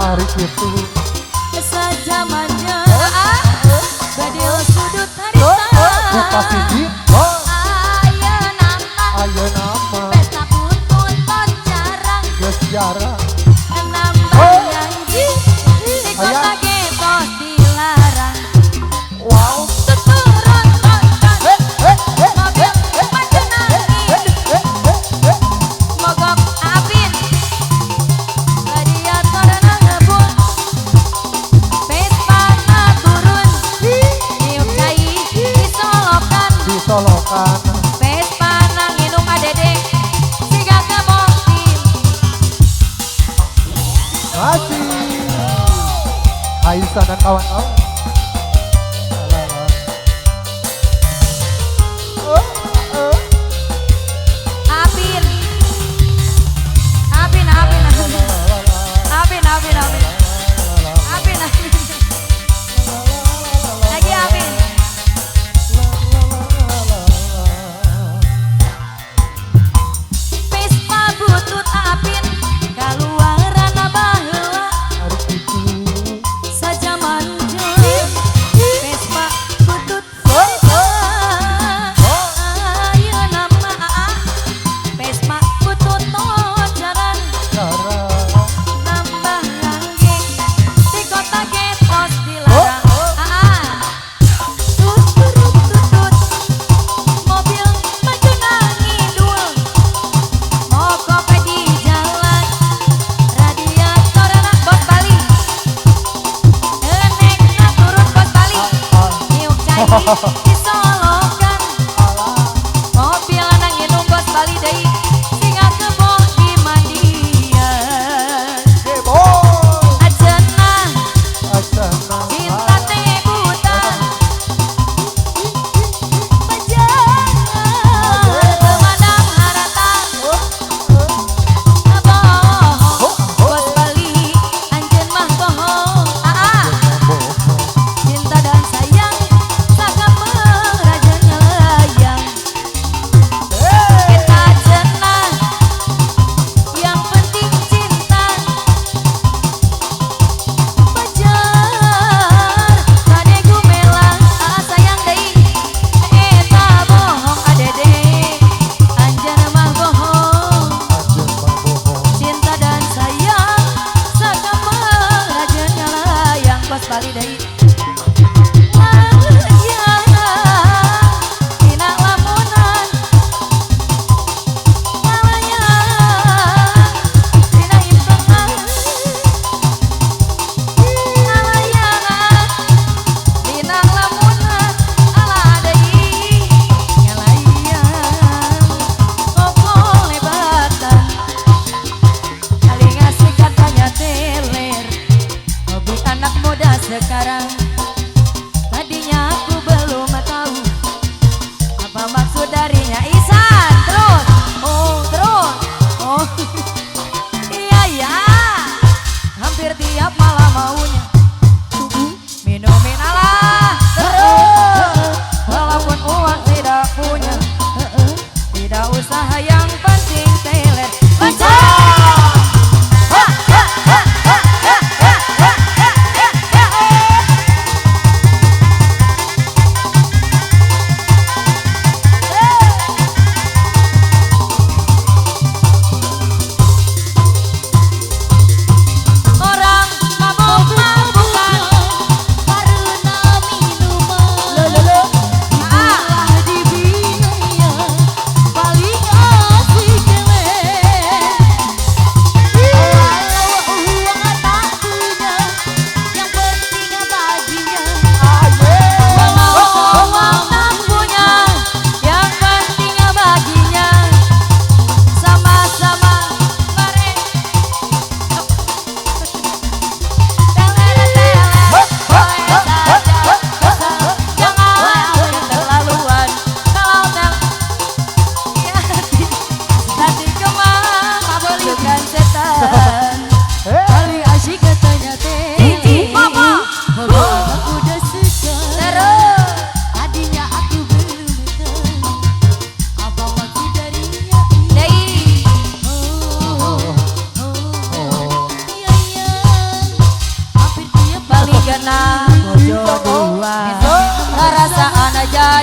Hari itu sejamannya radio sudut harita buka siji ayo nama pesta pun jarang geus jarang nambah janji di kota getos dilarang wow tuturun tonton mobil maju nangis mogok apin radiator ngebut Vespa turun niup cai disolokan disolokan Vespa nginum adedek siga ke mobil masih Aisyah dan kawan-kawan apin apin apin apin apin apin apin apin lagi apin Vespa butut apin kaluaran baheula hari itu sajaman jeung Vespa butut ayeuna mah Vespa butut jaran jarang nambah langgeng di kota getos dilarang tutut mobil maju ngidul mogok di jalan radiator anak bos Bali enekna turun bos Bali niup cai disolokan mobil anak nginum bos Bali deui singa kebo di mandian Boy ajenah Asana cinta teh buta pajangan pemadam harata bohong bos Bali anjeun mah bohong cinta dan sayang sagapeur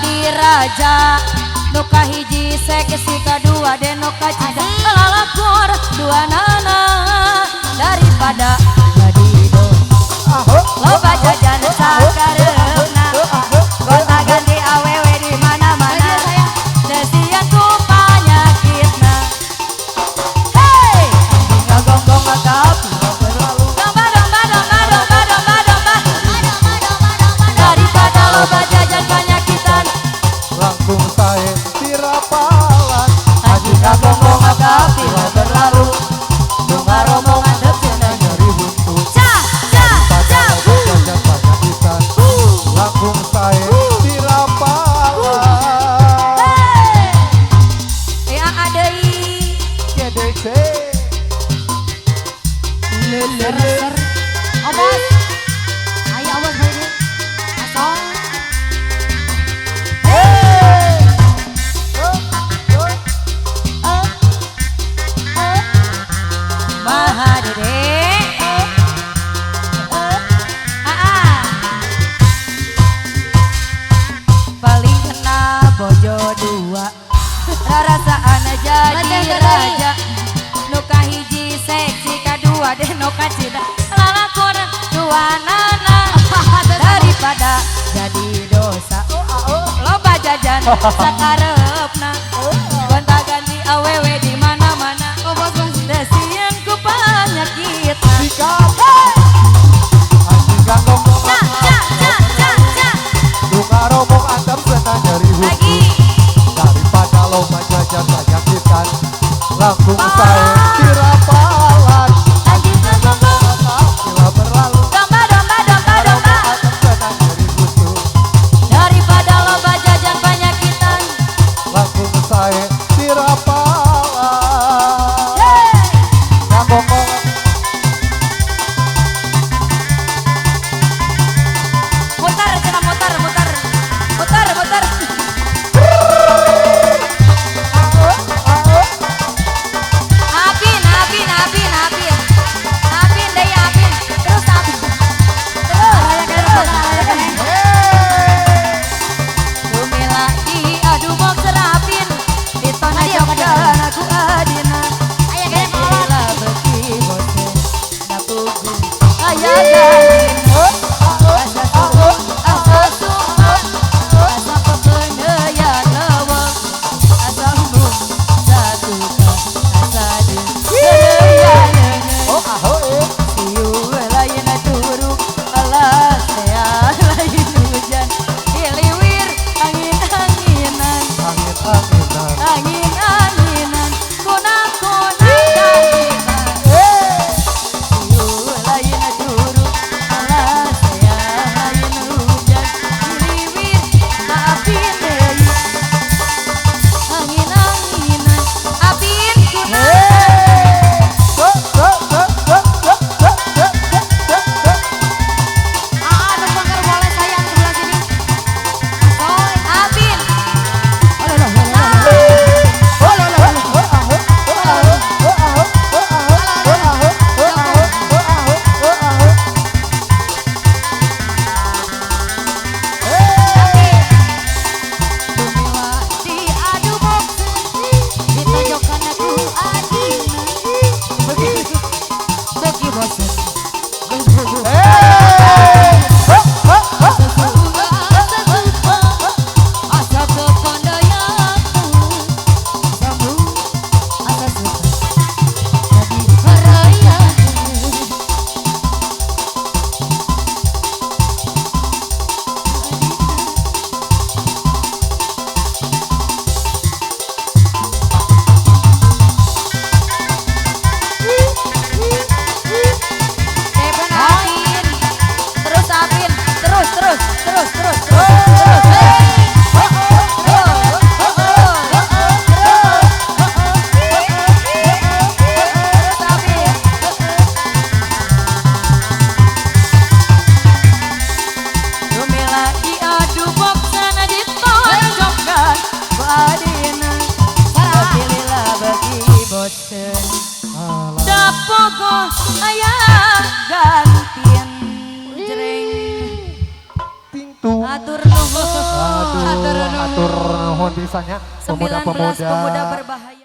jadi raja nuka hiji seksi kedua den nuka cinta lalakor dua nana daripada jadi dosa loba jajan sakareupna gonta ganti awewe di mana-mana desian ku panyakitna hey ngagonggong ngagap domba domba domba domba domba domba daripada loba jajan panyakitan Langkung sae tirapalan haji ngagonggong ngagap bila berlalu Dunga rombongan depsina nyeri buntu ca ca ca Jajan panyakitan Langkung sae tirapalan ya adei GDC ser awas ayo awas bae asal Mahadede paling kena bojo dua rarasaan jadi raja nuka hiji seksi kadua deh nuka cinta lalakon dua nana daripada jadi dosa loba jajan sakarepna gonta ganti awewe di mana-mana desian ku panyakitna Sikat Anjing ganggung ca ca ca ca ca Dunga rombongan depsina nyeri buntu lagi Daripada lomba jajan panyakitan Langkung sae tirapalan lagi ngagonggong Bila berlalu domba domba domba domba depsina nyeri buntu daripada loba jajan panyakitan Langkung sae tirapalan gitu. Atur nuhun. Aduh, atur nuhun bisanya 19 pemuda pemuda-pemuda. berbahaya.